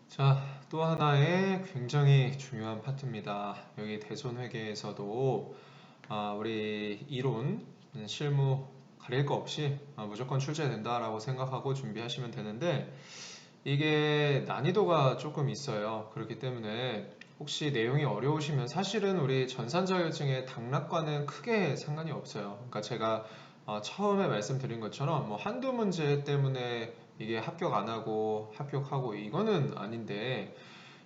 자, 또 하나의 굉장히 중요한 파트입니다. 여기 대손회계에서도 우리 이론, 실무 가릴 거 없이 무조건 출제된다라고 생각하고 준비하시면 되는데 이게 난이도가 조금 있어요. 그렇기 때문에 혹시 내용이 어려우시면 사실은 우리 전산자격증의 당락과는 크게 상관이 없어요. 그러니까 제가 처음에 말씀드린 것처럼 뭐 한두 문제 때문에 이게 합격 안 하고 합격하고 이거는 아닌데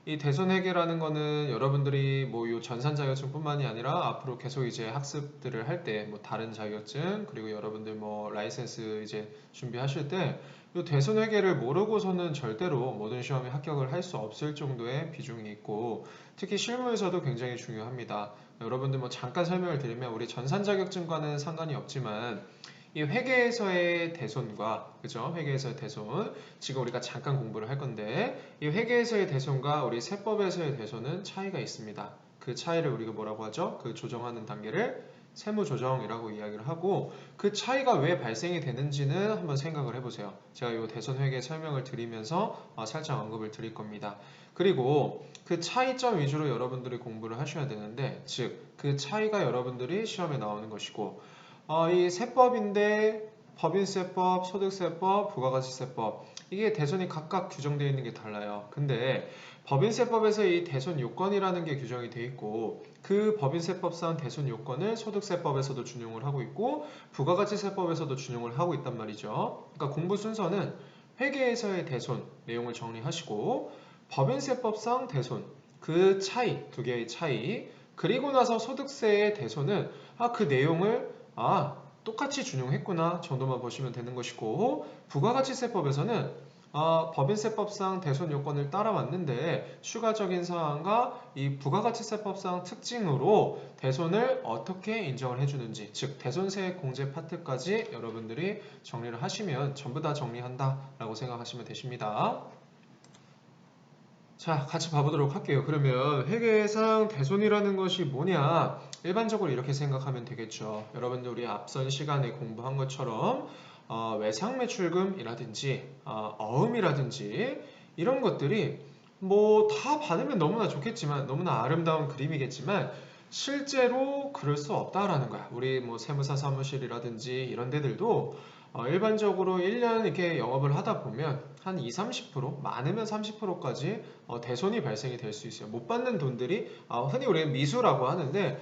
이 대손회계라는 거는 여러분들이 뭐 요 전산 자격증뿐만이 아니라 앞으로 계속 이제 학습들을 할 때 뭐 다른 자격증 그리고 여러분들 뭐 라이센스 이제 준비하실 때 요 대손회계를 모르고서는 절대로 모든 시험에 합격을 할 수 없을 정도의 비중이 있고 특히 실무에서도 굉장히 중요합니다. 여러분들 뭐 잠깐 설명을 드리면 우리 전산 자격증과는 상관이 없지만 이 회계에서의 대손과 그죠? 회계에서의 대손 지금 우리가 잠깐 공부를 할 건데 이 회계에서의 대손과 우리 세법에서의 대손은 차이가 있습니다. 그 차이를 우리가 뭐라고 하죠? 그 조정하는 단계를 세무조정이라고 이야기를 하고 그 차이가 왜 발생이 되는지는 한번 생각을 해보세요. 제가 이 대손회계 설명을 드리면서 살짝 언급을 드릴 겁니다. 그리고 그 차이점 위주로 여러분들이 공부를 하셔야 되는데 즉 그 차이가 여러분들이 시험에 나오는 것이고 이 세법인데 법인세법, 소득세법, 부가가치세법 이게 대손이 각각 규정되어 있는 게 달라요. 근데 법인세법에서 이 대손 요건이라는 게 규정이 되어 있고 그 법인세법상 대손 요건을 소득세법에서도 준용을 하고 있고 부가가치세법에서도 준용을 하고 있단 말이죠. 그러니까 공부 순서는 회계에서의 대손 내용을 정리하시고 법인세법상 대손 그 차이 두 개의 차이 그리고 나서 소득세의 대손은 그 내용을 똑같이 준용했구나 정도만 보시면 되는 것이고 부가가치세법에서는 법인세법상 대손 요건을 따라왔는데 추가적인 사항과 이 부가가치세법상 특징으로 대손을 어떻게 인정을 해주는지 즉 대손세 공제 파트까지 여러분들이 정리를 하시면 전부 다 정리한다 라고 생각하시면 되십니다. 자, 같이 봐보도록 할게요. 그러면 회계상 대손이라는 것이 뭐냐? 일반적으로 이렇게 생각하면 되겠죠. 여러분들 우리 앞선 시간에 공부한 것처럼 외상매출금이라든지 어음이라든지 이런 것들이 뭐 다 받으면 너무나 좋겠지만 너무나 아름다운 그림이겠지만 실제로 그럴 수 없다라는 거야. 우리 뭐 세무사 사무실이라든지 이런 데들도 일반적으로 1년 이렇게 영업을 하다 보면 한 20, 30% 많으면 30%까지 대손이 발생이 될 수 있어요. 못 받는 돈들이 흔히 우리는 미수라고 하는데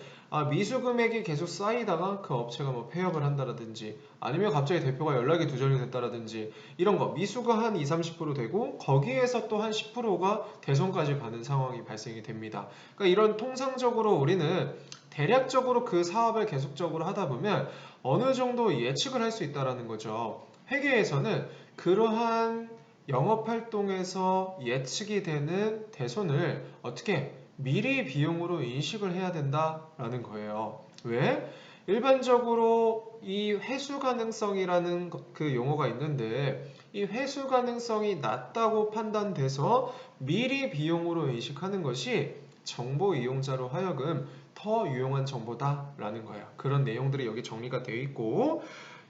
미수 금액이 계속 쌓이다가 그 업체가 뭐 폐업을 한다라든지 아니면 갑자기 대표가 연락이 두절이 됐다라든지 이런 거 미수가 한 20, 30% 되고 거기에서 또 한 10%가 대손까지 받는 상황이 발생이 됩니다. 그러니까 이런 통상적으로 우리는 대략적으로 그 사업을 계속적으로 하다 보면 어느 정도 예측을 할 수 있다는 거죠. 회계에서는 그러한 영업활동에서 예측이 되는 대손을 어떻게 미리 비용으로 인식을 해야 된다라는 거예요. 왜? 일반적으로 이 회수 가능성이라는 그 용어가 있는데 이 회수 가능성이 낮다고 판단돼서 미리 비용으로 인식하는 것이 정보 이용자로 하여금 더 유용한 정보다라는 거예요. 그런 내용들이 여기 정리가 되어 있고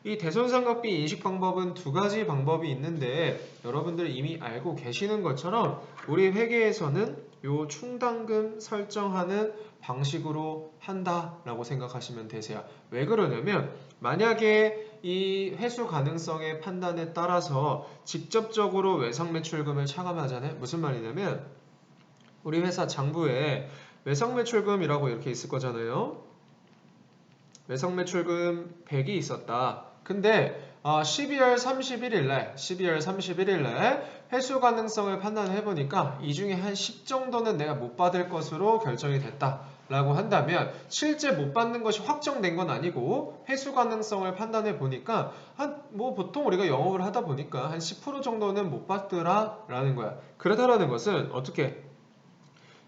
이 대손상각비 인식 방법은 두 가지 방법이 있는데 여러분들 이미 알고 계시는 것처럼 우리 회계에서는 요 충당금 설정하는 방식으로 한다라고 생각하시면 되세요. 왜 그러냐면 만약에 이 회수 가능성의 판단에 따라서 직접적으로 외상매출금을 차감하잖아요. 무슨 말이냐면 우리 회사 장부에 외상매출금이라고 이렇게 있을 거잖아요. 외상매출금 100이 있었다. 근데 12월 31일 날 회수 가능성을 판단을 해보니까 이 중에 한 10 정도는 내가 못 받을 것으로 결정이 됐다. 라고 한다면 실제 못 받는 것이 확정된 건 아니고 회수 가능성을 판단해 보니까 뭐 보통 우리가 영업을 하다 보니까 한 10% 정도는 못 받더라 라는 거야. 그렇다라는 것은 어떻게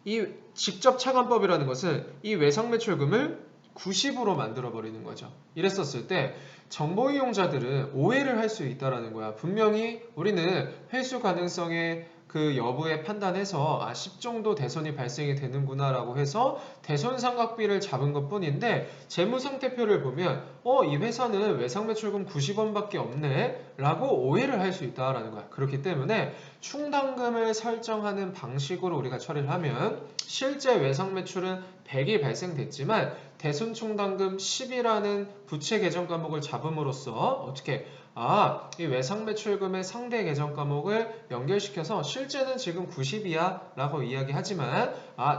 이 직접 차감법이라는 것은 이 외상매출금을 90으로 만들어 버리는 거죠. 이랬었을 때 정보 이용자들은 오해를 할 수 있다라는 거야. 분명히 우리는 회수 가능성의 그 여부에 판단해서 10 정도 대손이 발생이 되는구나라고 해서 대손 삼각비를 잡은 것뿐인데 재무상태표를 보면 이 회사는 외상매출금 90원밖에 없네 라고 오해를 할 수 있다라는 거야. 그렇기 때문에 충당금을 설정하는 방식으로 우리가 처리를 하면 실제 외상매출은 100이 발생됐지만 대손 충당금 10이라는 부채 계정 과목을 잡음으로써 어떻게 이 외상매출금의 상대 계정 과목을 연결시켜서 실제는 지금 90이야 라고 이야기하지만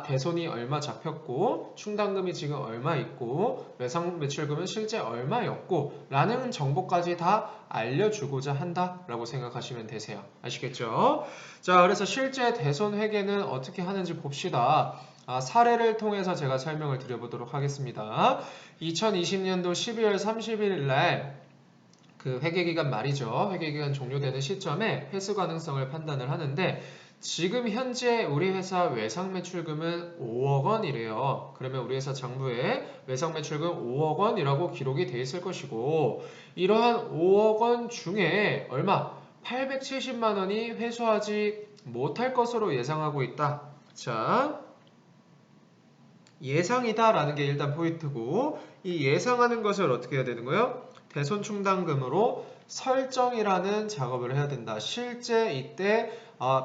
대손이 얼마 잡혔고 충당금이 지금 얼마 있고 외상매출금은 실제 얼마였고 라는 정보까지 다 알려주고자 한다 라고 생각하시면 되세요. 아시겠죠? 자, 그래서 실제 대손 회계는 어떻게 하는지 봅시다. 사례를 통해서 제가 설명을 드려보도록 하겠습니다. 2020년도 12월 30일 날 그 회계기간 말이죠. 회계기간 종료되는 시점에 회수 가능성을 판단을 하는데 지금 현재 우리 회사 외상매출금은 5억 원이래요. 그러면 우리 회사 장부에 외상매출금 5억 원이라고 기록이 돼 있을 것이고 이러한 5억 원 중에 얼마? 870만 원이 회수하지 못할 것으로 예상하고 있다. 자, 예상이다라는 게 일단 포인트고 이 예상하는 것을 어떻게 해야 되는 거예요? 대손 충당금으로 설정이라는 작업을 해야 된다. 실제 이때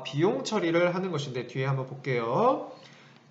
비용 처리를 하는 것인데 뒤에 한번 볼게요.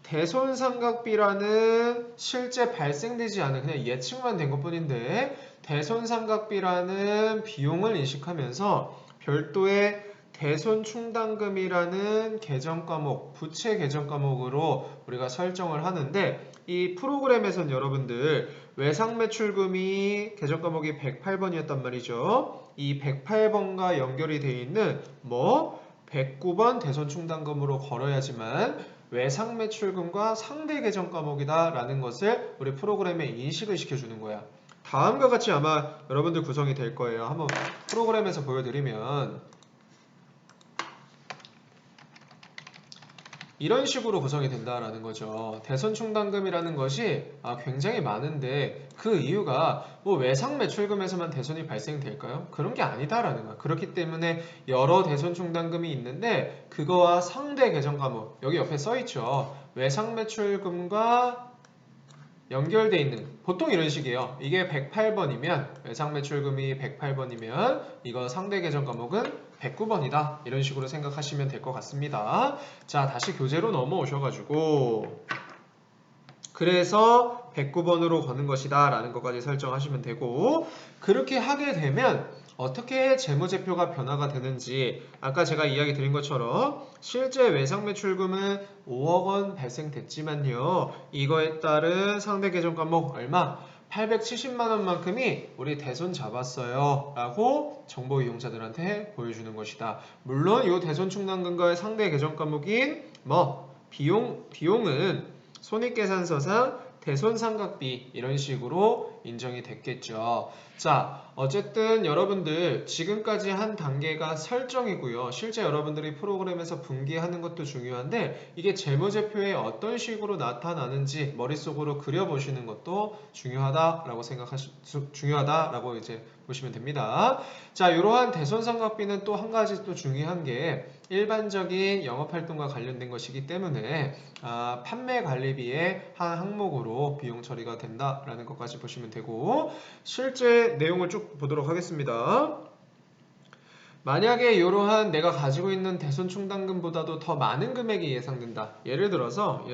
대손 삼각비라는 실제 발생되지 않은 그냥 예측만 된 것뿐인데 대손 삼각비라는 비용을 인식하면서 별도의 대손 충당금이라는 계정 과목, 부채 계정 과목으로 우리가 설정을 하는데 이 프로그램에선 여러분들 외상매출금이 계정 과목이 108번이었단 말이죠. 이 108번과 연결이 되어 있는 109번 대손 충당금으로 걸어야지만 외상매출금과 상대 계정 과목이다 라는 것을 우리 프로그램에 인식을 시켜주는 거야. 다음과 같이 아마 여러분들 구성이 될 거예요. 한번 프로그램에서 보여드리면 이런 식으로 구성이 된다라는 거죠. 대손 충당금이라는 것이 굉장히 많은데 그 이유가 외상 매출금에서만 대손이 발생될까요? 그런 게 아니다라는 거야. 그렇기 때문에 여러 대손 충당금이 있는데 그거와 상대 계정 과목 여기 옆에 써 있죠. 외상 매출금과 연결돼 있는 보통 이런 식이에요. 이게 108번이면 외상 매출금이 108번이면 이거 상대 계정 과목은 109번이다. 이런 식으로 생각하시면 될 것 같습니다. 자, 다시 교재로 넘어오셔가지고 그래서 109번으로 거는 것이다 라는 것까지 설정하시면 되고 그렇게 하게 되면 어떻게 재무제표가 변화가 되는지 아까 제가 이야기 드린 것처럼 실제 외상매출금은 5억 원 발생됐지만요. 이거에 따른 상대 계정 과목 얼마? 870만 원만큼이 우리 대손 잡았어요 라고 정보 이용자들한테 보여주는 것이다. 물론 이 대손 충당금과의 상대 계정 과목인 비용은 손익계산서상 대손삼각비 이런 식으로 인정이 됐겠죠. 자, 어쨌든 여러분들 지금까지 한 단계가 설정이고요. 실제 여러분들이 프로그램에서 분기하는 것도 중요한데 이게 재무제표에 어떤 식으로 나타나는지 머릿속으로 그려보시는 것도 중요하다라고 중요하다라고 이제 보시면 됩니다. 자, 이러한 대손삼각비는 또 한 가지 또 중요한 게 일반적인 영업활동과 관련된 것이기 때문에 판매관리비의 한 항목으로 비용 처리가 된다라는 것까지 보시면 되고 실제 내용을 쭉 보도록 하겠습니다. 만약에 이러한 내가 가지고 있는 대손 충당금보다도 더 많은 금액이 예상된다. 예를 들어서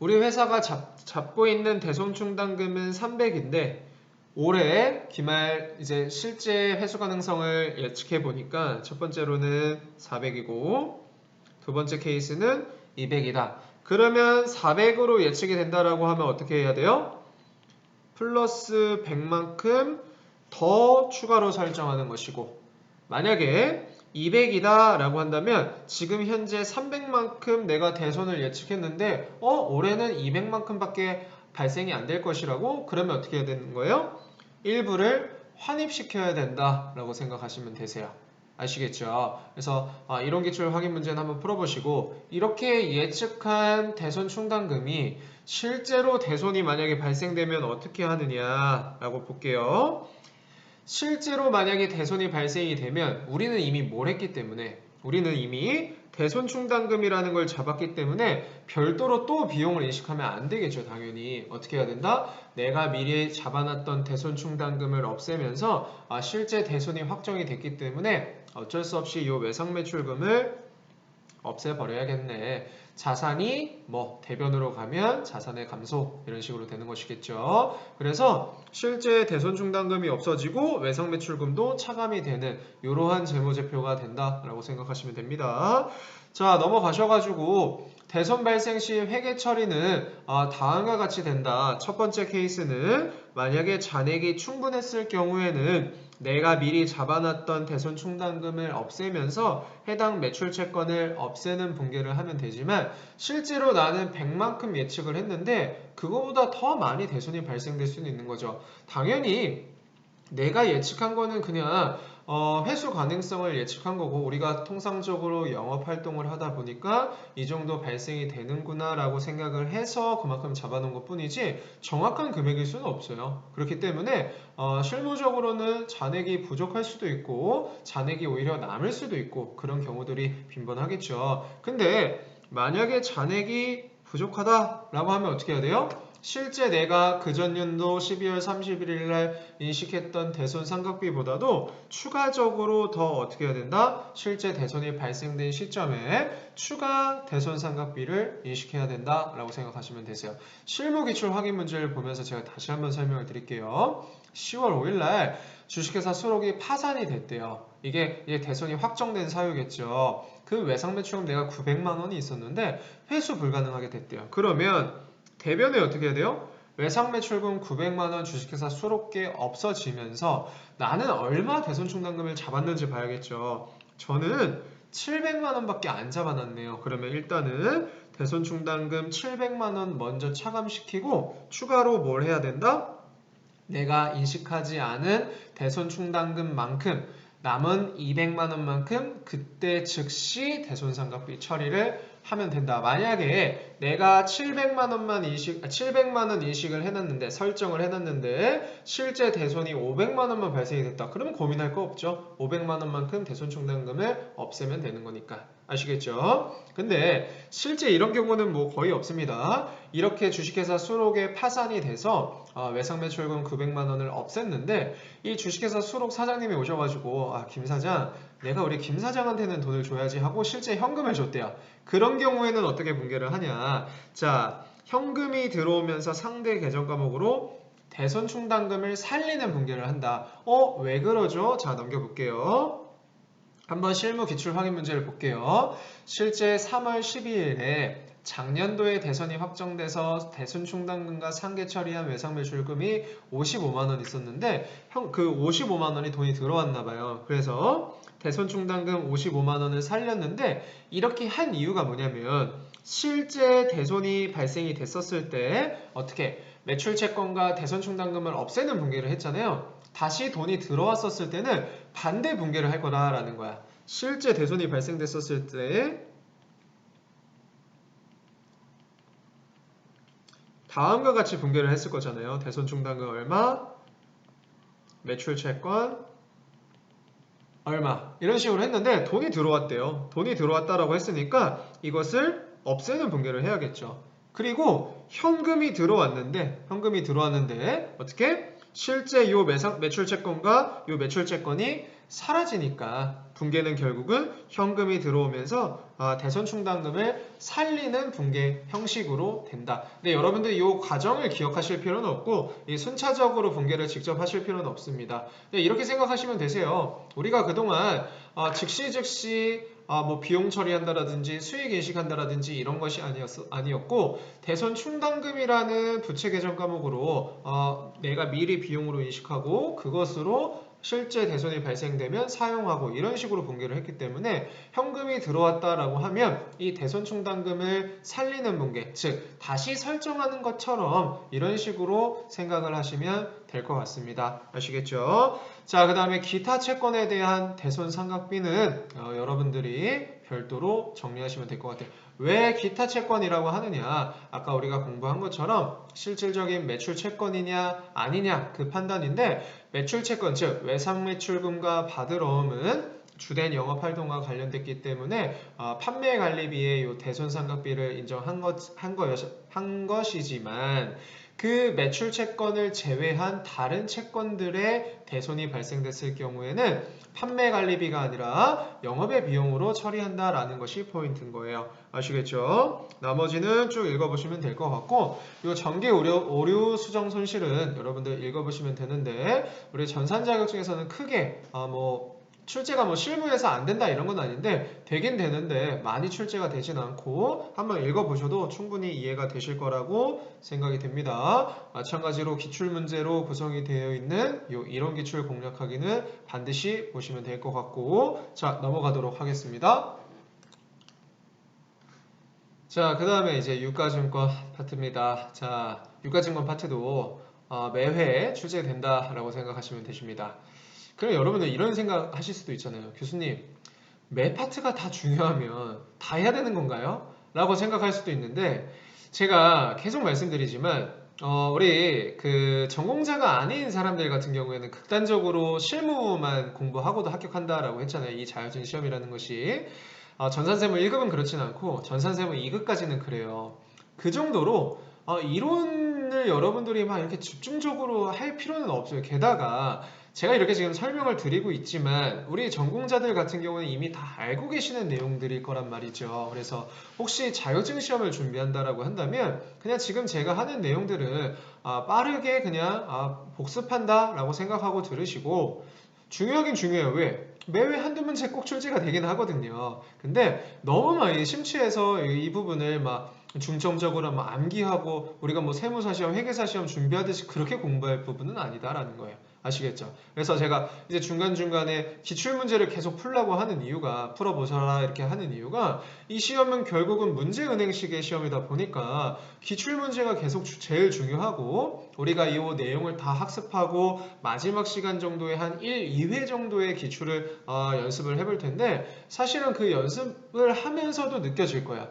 우리 회사가 잡고 있는 대손 충당금은 300인데 올해 기말 이제 실제 회수 가능성을 예측해 보니까 첫 번째로는 400이고 두 번째 케이스는 200이다. 그러면 400으로 예측이 된다라고 하면 어떻게 해야 돼요? 플러스 100만큼 더 추가로 설정하는 것이고 만약에 200이다 라고 한다면 지금 현재 300만큼 내가 대손을 예측했는데 올해는 200만큼 밖에 발생이 안 될 것이라고? 그러면 어떻게 해야 되는 거예요? 일부를 환입시켜야 된다 라고 생각하시면 되세요. 아시겠죠? 그래서 이론기출 확인 문제는 한번 풀어보시고 이렇게 예측한 대손 충당금이 실제로 대손이 만약에 발생되면 어떻게 하느냐라고 볼게요. 실제로 만약에 대손이 발생이 되면 우리는 이미 뭘 했기 때문에 우리는 이미 대손 충당금이라는 걸 잡았기 때문에 별도로 또 비용을 인식하면 안 되겠죠. 당연히 어떻게 해야 된다? 내가 미리 잡아놨던 대손 충당금을 없애면서 실제 대손이 확정이 됐기 때문에 어쩔 수 없이 이 외상 매출금을 없애버려야겠네. 자산이 대변으로 가면 자산의 감소 이런 식으로 되는 것이겠죠. 그래서 실제 대손 충당금이 없어지고 외상 매출금도 차감이 되는 이러한 재무제표가 된다라고 생각하시면 됩니다. 자, 넘어가셔가지고 대손 발생 시 회계 처리는 다음과 같이 된다. 첫 번째 케이스는 만약에 잔액이 충분했을 경우에는 내가 미리 잡아놨던 대손 충당금을 없애면서 해당 매출 채권을 없애는 분개를 하면 되지만 실제로 나는 100만큼 예측을 했는데 그거보다 더 많이 대손이 발생될 수는 있는 거죠. 당연히 내가 예측한 거는 그냥 회수 가능성을 예측한 거고 우리가 통상적으로 영업 활동을 하다 보니까 이 정도 발생이 되는구나 라고 생각을 해서 그만큼 잡아놓은 것 뿐이지 정확한 금액일 수는 없어요. 그렇기 때문에 실무적으로는 잔액이 부족할 수도 있고 잔액이 오히려 남을 수도 있고 그런 경우들이 빈번하겠죠. 근데 만약에 잔액이 부족하다라고 하면 어떻게 해야 돼요? 실제 내가 그전년도 12월 31일 날 인식했던 대손 상각비보다도 추가적으로 더 어떻게 해야 된다? 실제 대손이 발생된 시점에 추가 대손 상각비를 인식해야 된다라고 생각하시면 되세요. 실무기출 확인 문제를 보면서 제가 다시 한번 설명을 드릴게요. 10월 5일 날 주식회사 수록이 파산이 됐대요. 이게 대손이 확정된 사유겠죠. 그 외상매출금 내가 900만 원이 있었는데 회수 불가능하게 됐대요. 그러면 대변에 어떻게 해야 돼요? 외상매출금 900만원 주식회사 수록계 없어지면서 나는 얼마 대손 충당금을 잡았는지 봐야겠죠. 저는 700만원 밖에 안 잡아놨네요. 그러면 일단은 대손 충당금 700만원 먼저 차감시키고 추가로 뭘 해야 된다? 내가 인식하지 않은 대손 충당금만큼 남은 200만원만큼 그때 즉시 대손상각비 처리를 하면 된다. 만약에 내가 700만원 인식을 해놨는데 설정을 해놨는데 실제 대손이 500만원만 발생이 됐다. 그러면 고민할 거 없죠. 500만원만큼 대손 충당금을 없애면 되는 거니까. 아시겠죠? 근데 실제 이런 경우는 거의 없습니다. 이렇게 주식회사 수록에 파산이 돼서 외상매출금 900만원을 없앴는데 이 주식회사 수록 사장님이 오셔가지고 김 사장 내가 우리 김 사장한테는 돈을 줘야지 하고 실제 현금을 줬대요. 그런 경우에는 어떻게 분개를 하냐? 자, 현금이 들어오면서 상대 계정 과목으로 대손 충당금을 살리는 분개를 한다. 왜 그러죠? 자, 넘겨볼게요. 한번 실무 기출 확인 문제를 볼게요. 실제 3월 12일에 작년도에 대선이 확정돼서 대손 충당금과 상계 처리한 외상 매출금이 55만원 있었는데 그 55만원이 돈이 들어왔나 봐요. 그래서 대손 충당금 55만원을 살렸는데 이렇게 한 이유가 뭐냐면 실제 대손이 발생이 됐었을 때 어떻게 매출 채권과 대손 충당금을 없애는 분개를 했잖아요. 다시 돈이 들어왔었을 때는 반대 분개를 할 거다라는 거야. 실제 대손이 발생됐었을 때 다음과 같이 분개를 했을 거잖아요. 대손 충당금 얼마, 매출 채권 얼마 이런 식으로 했는데 돈이 들어왔대요. 돈이 들어왔다라고 했으니까 이것을 없애는 분개를 해야겠죠. 그리고 현금이 들어왔는데 어떻게? 실제 요 매출 채권과 요 매출 채권이 사라지니까 분개는 결국은 현금이 들어오면서 대손 충당금을 살리는 분개 형식으로 된다. 근데 여러분들 이 과정을 기억하실 필요는 없고 이 순차적으로 분개를 직접 하실 필요는 없습니다. 이렇게 생각하시면 되세요. 우리가 그동안 즉시 비용 처리한다라든지 수익 인식한다라든지 이런 것이 아니었고 대손 충당금이라는 부채 계정 과목으로 내가 미리 비용으로 인식하고 그것으로 실제 대손이 발생되면 사용하고 이런 식으로 분개를 했기 때문에 현금이 들어왔다라고 하면 이 대손 충당금을 살리는 분개, 즉 다시 설정하는 것처럼 이런 식으로 생각을 하시면 될 것 같습니다. 아시겠죠? 자, 그 다음에 기타 채권에 대한 대손상각비는 여러분들이 별도로 정리하시면 될 것 같아요. 왜 기타 채권이라고 하느냐? 아까 우리가 공부한 것처럼 실질적인 매출 채권이냐 아니냐 그 판단인데, 매출 채권 즉 외상 매출금과 받을 어음은 주된 영업활동과 관련됐기 때문에 판매 관리비의 요 대손상각비를 인정한 것이지만, 그 매출 채권을 제외한 다른 채권들의 대손이 발생됐을 경우에는 판매 관리비가 아니라 영업의 비용으로 처리한다라는 것이 포인트인 거예요. 아시겠죠? 나머지는 쭉 읽어보시면 될 것 같고, 이 전기 오류 수정 손실은 여러분들 읽어보시면 되는데, 우리 전산 자격증에서는 크게 출제가 실무에서 안 된다 이런 건 아닌데 되긴 되는데 많이 출제가 되진 않고 한번 읽어보셔도 충분히 이해가 되실 거라고 생각이 됩니다. 마찬가지로 기출문제로 구성이 되어 있는 이 이론기출 공략하기는 반드시 보시면 될 것 같고, 자 넘어가도록 하겠습니다. 자, 그 다음에 이제 유가증권 파트입니다. 자, 유가증권 파트도 매회 출제된다라고 생각하시면 되십니다. 그럼 여러분들 이런 생각 하실 수도 있잖아요. 교수님, 매 파트가 다 중요하면 다 해야 되는 건가요? 라고 생각할 수도 있는데, 제가 계속 말씀드리지만 우리 그 전공자가 아닌 사람들 같은 경우에는 극단적으로 실무만 공부하고도 합격한다라고 했잖아요. 이 자격증 시험이라는 것이 전산세무 1급은 그렇진 않고 전산세무 2급까지는 그래요. 그 정도로 이론을 여러분들이 막 이렇게 집중적으로 할 필요는 없어요. 게다가 제가 이렇게 지금 설명을 드리고 있지만 우리 전공자들 같은 경우는 이미 다 알고 계시는 내용들일 거란 말이죠. 그래서 혹시 자격증 시험을 준비한다라고 한다면 그냥 지금 제가 하는 내용들을 빠르게 그냥 복습한다라고 생각하고 들으시고, 중요하긴 중요해요. 왜? 매회 한두 문제 꼭 출제가 되긴 하거든요. 근데 너무 많이 심취해서 이 부분을 막 중점적으로 막 암기하고 우리가 세무사 시험, 회계사 시험 준비하듯이 그렇게 공부할 부분은 아니다라는 거예요. 아시겠죠? 그래서 제가 이제 중간중간에 기출문제를 계속 풀라고 하는 이유가, 풀어보셔라 이렇게 하는 이유가, 이 시험은 결국은 문제은행식의 시험이다 보니까 기출문제가 계속 제일 중요하고, 우리가 이 내용을 다 학습하고 마지막 시간 정도에 한 1, 2회 정도의 기출을 연습을 해볼 텐데, 사실은 그 연습을 하면서도 느껴질 거야.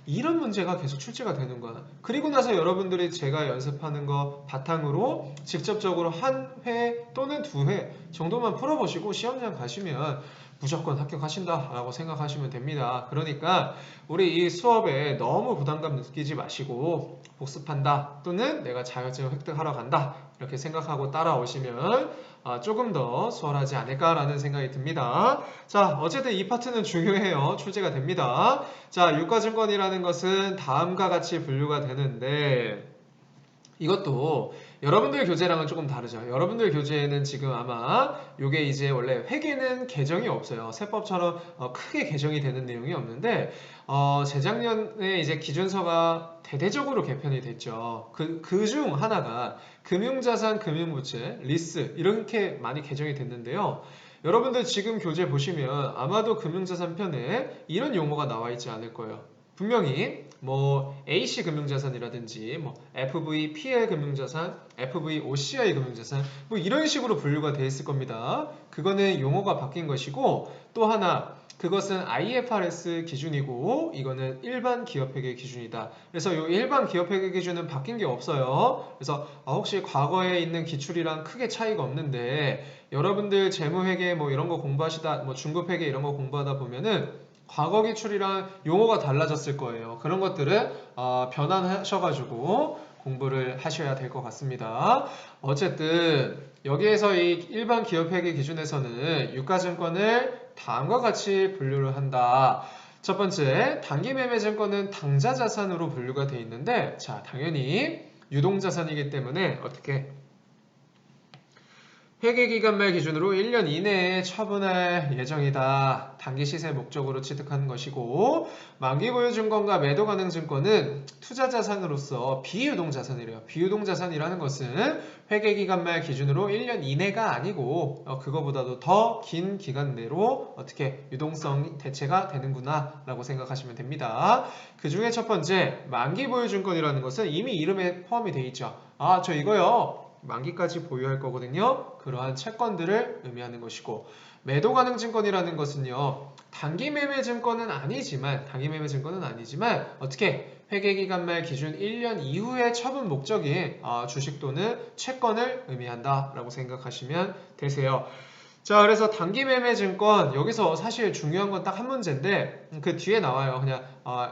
이런 문제가 계속 출제가 되는구나. 그리고 나서 여러분들이 제가 연습하는 거 바탕으로 직접적으로 한 회 또는 두 회 정도만 풀어보시고 시험장 가시면 무조건 합격하신다라고 생각하시면 됩니다. 그러니까 우리 이 수업에 너무 부담감 느끼지 마시고 복습한다 또는 내가 자격증을 획득하러 간다 이렇게 생각하고 따라오시면 조금 더 수월하지 않을까라는 생각이 듭니다. 자, 어쨌든 이 파트는 중요해요. 출제가 됩니다. 자, 유가증권이라는 것은 다음과 같이 분류가 되는데, 이것도 여러분들 교재랑은 조금 다르죠. 여러분들 교재에는 지금 아마 이게 이제 원래 회계는 개정이 없어요. 세법처럼 크게 개정이 되는 내용이 없는데, 재작년에 이제 기준서가 대대적으로 개편이 됐죠. 그 중 하나가 금융자산, 금융부채, 리스 이렇게 많이 개정이 됐는데요. 여러분들 지금 교재 보시면 아마도 금융자산 편에 이런 용어가 나와 있지 않을 거예요. 분명히 AC 금융자산이라든지 FVPL 금융자산, FVOCI 금융자산 이런 식으로 분류가 되어 있을 겁니다. 그거는 용어가 바뀐 것이고, 또 하나 그것은 IFRS 기준이고 이거는 일반 기업회계 기준이다. 그래서 이 일반 기업회계 기준은 바뀐 게 없어요. 그래서 혹시 과거에 있는 기출이랑 크게 차이가 없는데, 여러분들 재무회계 이런 거 공부하시다 중급회계 이런 거 공부하다 보면은 과거 기출이랑 용어가 달라졌을 거예요. 그런 것들을 변환하셔가지고 공부를 하셔야 될 것 같습니다. 어쨌든 여기에서 이 일반 기업회계 기준에서는 유가증권을 다음과 같이 분류를 한다. 첫 번째, 단기매매증권은 당좌자산으로 분류가 되어 있는데, 자, 당연히 유동자산이기 때문에 어떻게 회계기간 말 기준으로 1년 이내에 처분할 예정이다. 단기 시세 목적으로 취득하는 것이고, 만기보유증권과 매도가능증권은 투자자산으로서 비유동자산이래요. 비유동자산이라는 것은 회계기간 말 기준으로 1년 이내가 아니고 그거보다도 더 긴 기간 내로 어떻게 유동성 대체가 되는구나 라고 생각하시면 됩니다. 그 중에 첫 번째, 만기보유증권이라는 것은 이미 이름에 포함이 되어 있죠. 저 이거요. 만기까지 보유할 거거든요. 그러한 채권들을 의미하는 것이고, 매도 가능 증권이라는 것은요, 단기 매매 증권은 아니지만 어떻게 회계기간 말 기준 1년 이후의 처분 목적인 주식 또는 채권을 의미한다라고 생각하시면 되세요. 자, 그래서 단기 매매 증권, 여기서 사실 중요한 건 딱 한 문제인데 그 뒤에 나와요. 그냥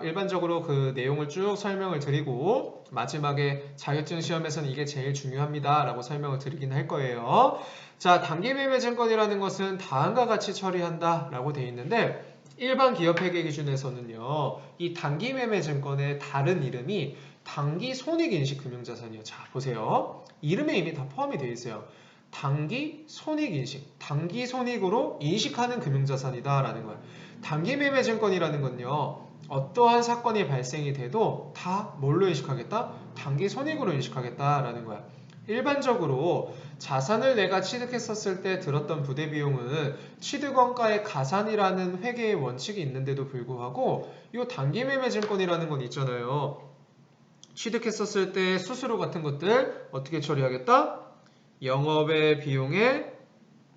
일반적으로 그 내용을 쭉 설명을 드리고 마지막에 자격증 시험에서는 이게 제일 중요합니다 라고 설명을 드리긴 할 거예요. 자, 단기 매매 증권이라는 것은 다음과 같이 처리한다 라고 되어 있는데, 일반 기업 회계 기준에서는요, 이 단기 매매 증권의 다른 이름이 단기 손익 인식 금융자산이요. 자, 보세요. 이름에 이미 다 포함이 되어 있어요. 단기 손익 인식, 단기 손익으로 인식하는 금융자산이다 라는 거예요. 단기 매매 증권이라는 건요, 어떠한 사건이 발생이 돼도 다 뭘로 인식하겠다? 단기 손익으로 인식하겠다라는 거야. 일반적으로 자산을 내가 취득했었을 때 들었던 부대 비용은 취득원가의 가산이라는 회계의 원칙이 있는데도 불구하고 이 단기 매매 증권이라는 건 있잖아요. 취득했었을 때 수수료 같은 것들 어떻게 처리하겠다? 영업의 비용에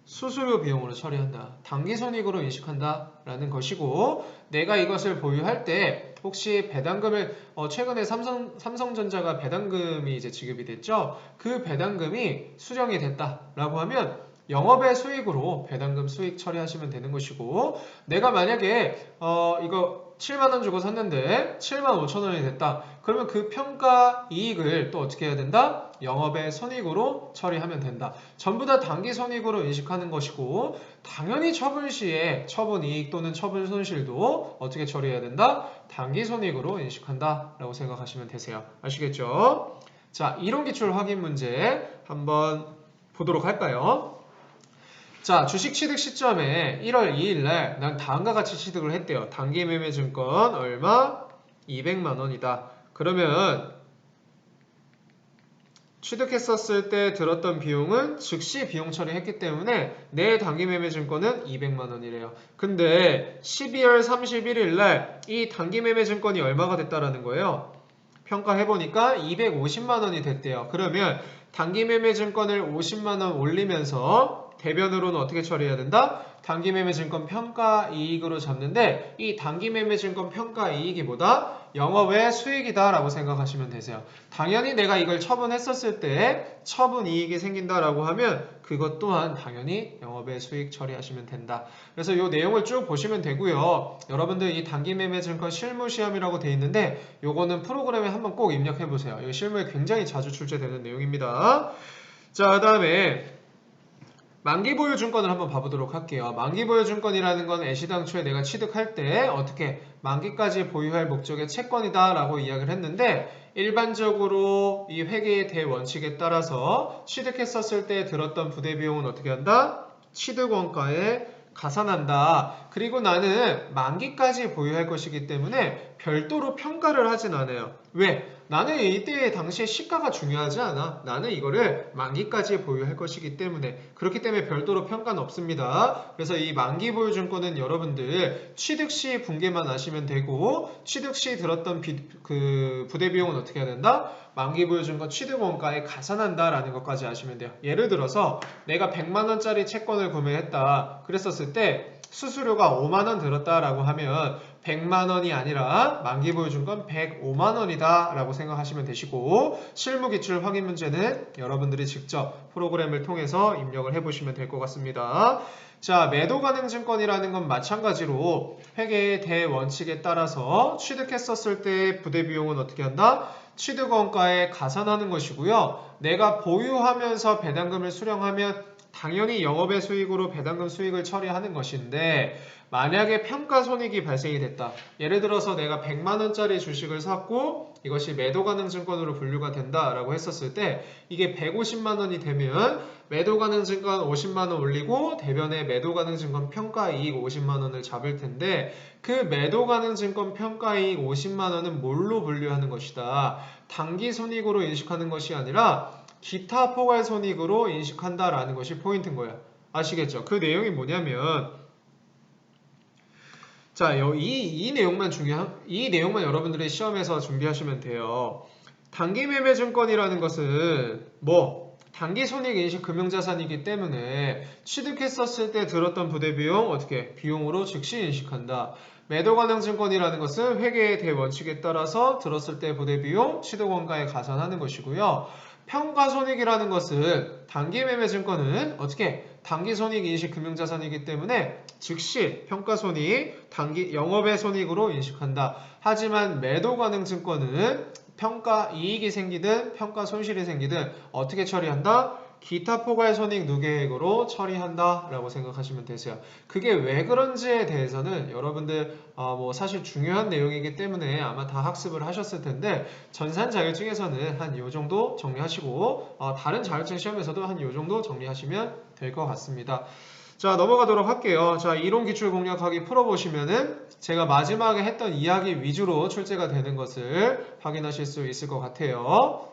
수수료 비용으로 처리한다. 단기손익으로 인식한다 라는 것이고, 내가 이것을 보유할 때 혹시 배당금을 최근에 삼성전자가 배당금이 이제 지급이 됐죠. 그 배당금이 수령이 됐다라고 하면 영업의 수익으로 배당금 수익 처리하시면 되는 것이고, 내가 만약에 이거 7만원 주고 샀는데 7만 5천 원이 됐다. 그러면 그 평가 이익을 또 어떻게 해야 된다? 영업의 손익으로 처리하면 된다. 전부 다 단기 손익으로 인식하는 것이고, 당연히 처분 시에 처분 이익 또는 처분 손실도 어떻게 처리해야 된다? 단기 손익으로 인식한다 라고 생각하시면 되세요. 아시겠죠? 자, 이론 기출 확인 문제 한번 보도록 할까요? 자, 주식 취득 시점에 1월 2일날 난 다음과 같이 취득을 했대요. 단기 매매 증권 얼마? 200만 원이다. 그러면 취득했었을 때 들었던 비용은 즉시 비용 처리했기 때문에 내 단기 매매 증권은 200만 원이래요. 근데 12월 31일 날 이 단기 매매 증권이 얼마가 됐다라는 거예요. 평가해보니까 250만 원이 됐대요. 그러면 단기 매매 증권을 50만 원 올리면서 대변으로는 어떻게 처리해야 된다? 단기 매매 증권 평가 이익으로 잡는데, 이 단기 매매 증권 평가 이익이 뭐다? 영업의 수익이다 라고 생각하시면 되세요. 당연히 내가 이걸 처분했었을 때 처분 이익이 생긴다라고 하면 그것 또한 당연히 영업의 수익 처리하시면 된다. 그래서 이 내용을 쭉 보시면 되고요. 여러분들 이 단기 매매 증권 실무 시험이라고 되어 있는데 요거는 프로그램에 한번 꼭 입력해 보세요. 이 실무에 굉장히 자주 출제되는 내용입니다. 자, 그 다음에 만기보유 증권을 한번 봐보도록 할게요. 만기보유 증권이라는 건 애시당초에 내가 취득할 때 어떻게 만기까지 보유할 목적의 채권이다 라고 이야기를 했는데, 일반적으로 이 회계의 대원칙에 따라서 취득했었을 때 들었던 부대비용은 어떻게 한다? 취득원가에 가산한다. 그리고 나는 만기까지 보유할 것이기 때문에 별도로 평가를 하진 않아요. 왜? 나는 이때 당시에 시가가 중요하지 않아. 나는 이거를 만기까지 보유할 것이기 때문에. 그렇기 때문에 별도로 평가는 없습니다. 그래서 이 만기 보유 증권은 여러분들 취득 시 분개만 하시면 되고, 취득 시 들었던 그 부대 비용은 어떻게 해야 된다? 만기 보유 증권 취득 원가에 가산한다라는 것까지 아시면 돼요. 예를 들어서 내가 100만 원짜리 채권을 구매했다. 그랬었을 때 수수료가 5만 원 들었다라고 하면 100만 원이 아니라 만기 보유증권 105만 원이다 라고 생각하시면 되시고, 실무 기출 확인 문제는 여러분들이 직접 프로그램을 통해서 입력을 해보시면 될 것 같습니다. 자, 매도 가능 증권이라는 건 마찬가지로 회계의 대원칙에 따라서 취득했었을 때 부대 비용은 어떻게 한다? 취득원가에 가산하는 것이고요. 내가 보유하면서 배당금을 수령하면 당연히 영업의 수익으로 배당금 수익을 처리하는 것인데, 만약에 평가손익이 발생이 됐다. 예를 들어서 내가 100만원짜리 주식을 샀고 이것이 매도 가능 증권으로 분류가 된다라고 했었을 때, 이게 150만원이 되면 매도 가능 증권 50만원 올리고 대변에 매도 가능 증권 평가이익 50만원을 잡을 텐데, 그 매도 가능 증권 평가이익 50만원은 뭘로 분류하는 것이다? 단기손익으로 인식하는 것이 아니라 기타 포괄손익으로 인식한다라는 것이 포인트인 거예요. 아시겠죠? 그 내용이 뭐냐면, 자, 이 내용만 이 내용만 여러분들이 시험에서 준비하시면 돼요. 단기 매매 증권이라는 것은 단기 손익인식 금융자산이기 때문에 취득했었을 때 들었던 부대비용 어떻게 비용으로 즉시 인식한다. 매도 가능 증권이라는 것은 회계의 대원칙에 따라서 들었을 때 부대비용 취득원가에 가산하는 것이고요. 평가손익이라는 것은 단기 매매 증권은 어떻게 단기 손익 인식 금융자산이기 때문에 즉시 평가손익 단기 영업의 손익으로 인식한다. 하지만 매도 가능 증권은 평가 이익이 생기든 평가 손실이 생기든 어떻게 처리한다? 기타 포괄 손익 누계액으로 처리한다 라고 생각하시면 되세요. 그게 왜 그런지에 대해서는 여러분들 뭐 사실 중요한 내용이기 때문에 아마 다 학습을 하셨을 텐데 전산 자격증에서는 한 요 정도 정리하시고 다른 자격증 시험에서도 한 요 정도 정리하시면 될 것 같습니다. 자, 넘어가도록 할게요. 자, 이론 기출 공략하기 풀어보시면은 제가 마지막에 했던 이야기 위주로 출제가 되는 것을 확인하실 수 있을 것 같아요.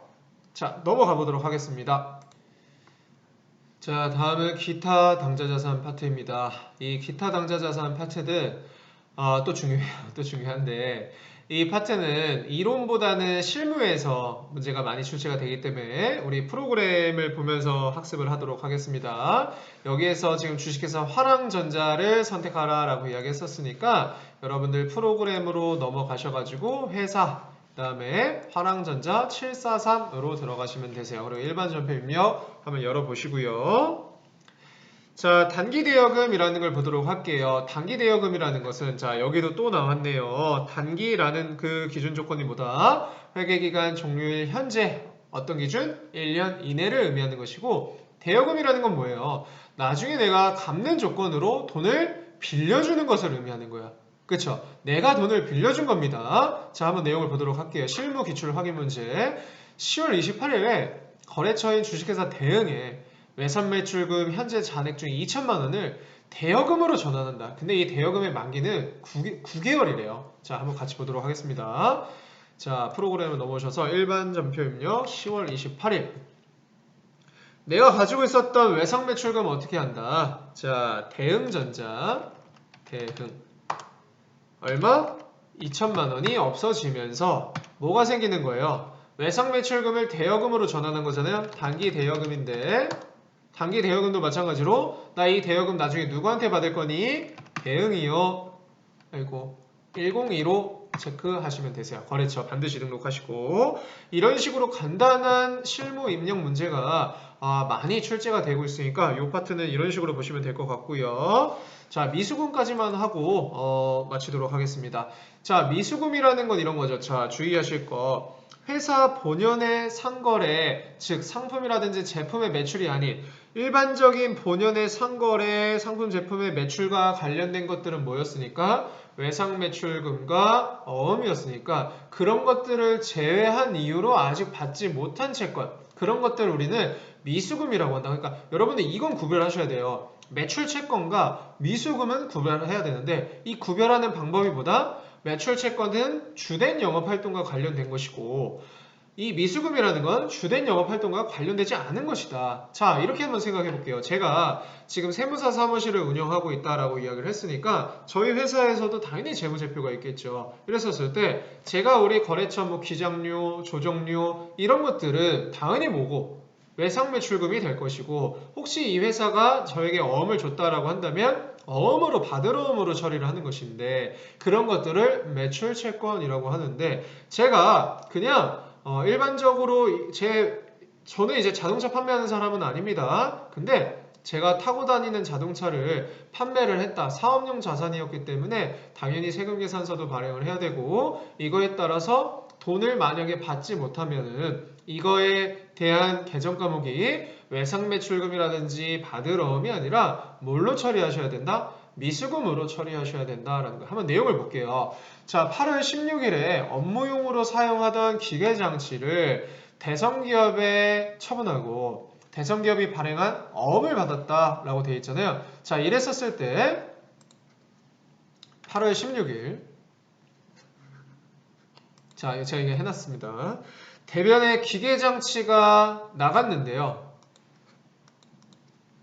자, 넘어가 보도록 하겠습니다. 자, 다음은 기타 당좌자산 파트입니다. 이 기타 당좌자산 파트는 또 중요해요. 또 중요한데 이 파트는 이론보다는 실무에서 문제가 많이 출제가 되기 때문에 우리 프로그램을 보면서 학습을 하도록 하겠습니다. 여기에서 지금 주식회사 화랑전자를 선택하라 라고 이야기했었으니까 여러분들 프로그램으로 넘어가셔가지고 회사 그 다음에 화랑전자 743으로 들어가시면 되세요. 그리고 일반 전표 입력 한번 열어보시고요. 자, 단기 대여금이라는 걸 보도록 할게요. 단기 대여금이라는 것은 자, 여기도 또 나왔네요. 단기라는 그 기준 조건이 뭐다? 회계기간 종료일 현재 어떤 기준? 1년 이내를 의미하는 것이고 대여금이라는 건 뭐예요? 나중에 내가 갚는 조건으로 돈을 빌려주는 것을 의미하는 거야. 그쵸? 내가 돈을 빌려준 겁니다. 자, 한번 내용을 보도록 할게요. 실무 기출 확인 문제. 10월 28일에 거래처인 주식회사 대응에 외산 매출금 현재 잔액 중 2천만 원을 대여금으로 전환한다. 근데 이 대여금의 만기는 9개월이래요. 자, 한번 같이 보도록 하겠습니다. 자, 프로그램을 넘어오셔서 일반 전표 입력 10월 28일. 내가 가지고 있었던 외상 매출금 어떻게 한다? 자, 대응전자, 대응. 얼마? 2천만 원이 없어지면서 뭐가 생기는 거예요? 외상 매출금을 대여금으로 전환한 거잖아요. 단기 대여금인데 단기 대여금도 마찬가지로 나 이 대여금 나중에 누구한테 받을 거니? 대응이요. 아이고 1025 체크하시면 되세요. 거래처 반드시 등록하시고 이런 식으로 간단한 실무 입력 문제가 많이 출제가 되고 있으니까 이 파트는 이런 식으로 보시면 될 것 같고요. 자, 미수금까지만 하고 마치도록 하겠습니다. 자, 미수금이라는 건 이런 거죠. 자, 주의하실 거. 회사 본연의 상거래, 즉 상품이라든지 제품의 매출이 아닌 일반적인 본연의 상거래, 상품 제품의 매출과 관련된 것들은 뭐였으니까? 외상 매출금과 어음이었으니까 그런 것들을 제외한 이유로 아직 받지 못한 채권, 그런 것들을 우리는 미수금이라고 한다. 그러니까 여러분들 이건 구별하셔야 돼요. 매출 채권과 미수금은 구별을 해야 되는데 이 구별하는 방법이 뭐다? 매출 채권은 주된 영업활동과 관련된 것이고 이 미수금이라는 건 주된 영업활동과 관련되지 않은 것이다. 자, 이렇게 한번 생각해 볼게요. 제가 지금 세무사 사무실을 운영하고 있다라고 이야기를 했으니까 저희 회사에서도 당연히 재무제표가 있겠죠. 이랬었을 때 제가 우리 거래처 뭐 기장료, 조정료 이런 것들은 당연히 뭐고 외상 매출금이 될 것이고 혹시 이 회사가 저에게 어음을 줬다라고 한다면 어음으로 받으러음으로 처리를 하는 것인데 그런 것들을 매출 채권이라고 하는데 제가 그냥 일반적으로 저는 이제 자동차 판매하는 사람은 아닙니다. 근데 제가 타고 다니는 자동차를 판매를 했다. 사업용 자산이었기 때문에 당연히 세금계산서도 발행을 해야 되고 이거에 따라서 돈을 만약에 받지 못하면은 이거에 대한 계정 과목이 외상매출금이라든지 받으러움이 아니라 뭘로 처리하셔야 된다? 미수금으로 처리하셔야 된다라는 거. 한번 내용을 볼게요. 자, 8월 16일에 업무용으로 사용하던 기계장치를 대성기업에 처분하고 대성기업이 발행한 어음을 받았다라고 되어 있잖아요. 자, 이랬었을 때 8월 16일 자, 제가 이게 해놨습니다. 대변에 기계장치가 나갔는데요.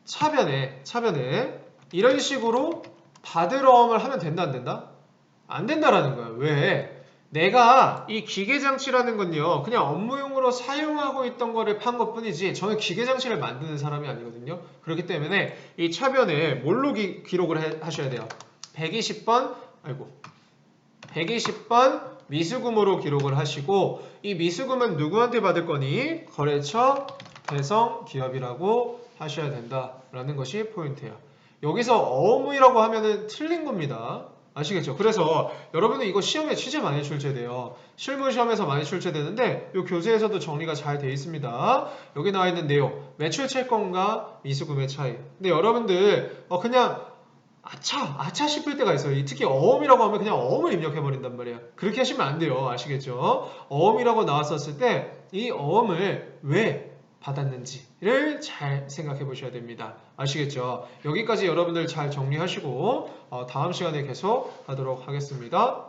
차변에 이런 식으로 받으러움을 하면 된다 안 된다? 안 된다라는 거야. 왜? 내가 이 기계장치라는 건요, 그냥 업무용으로 사용하고 있던 거를 판 것 뿐이지, 저는 기계장치를 만드는 사람이 아니거든요. 그렇기 때문에 이 차변을 뭘로 기록을 하셔야 돼요? 120번, 120번 미수금으로 기록을 하시고, 이 미수금은 누구한테 받을 거니? 거래처 대성 기업이라고 하셔야 된다라는 것이 포인트예요. 여기서 어무이라고 하면은 틀린 겁니다. 아시겠죠? 그래서 여러분들 이거 시험에 진짜 많이 출제돼요. 실무 시험에서 많이 출제되는데 이 교재에서도 정리가 잘 되어 있습니다. 여기 나와 있는 내용, 매출 채권과 미수금의 차이. 근데 여러분들 그냥 아차 싶을 때가 있어요. 특히 어음이라고 하면 그냥 어음을 입력해버린단 말이에요. 그렇게 하시면 안 돼요. 아시겠죠? 어음이라고 나왔었을 때 이 어음을 왜 받았는지를 잘 생각해 보셔야 됩니다. 아시겠죠? 여기까지 여러분들 잘 정리하시고 다음 시간에 계속 하도록 하겠습니다.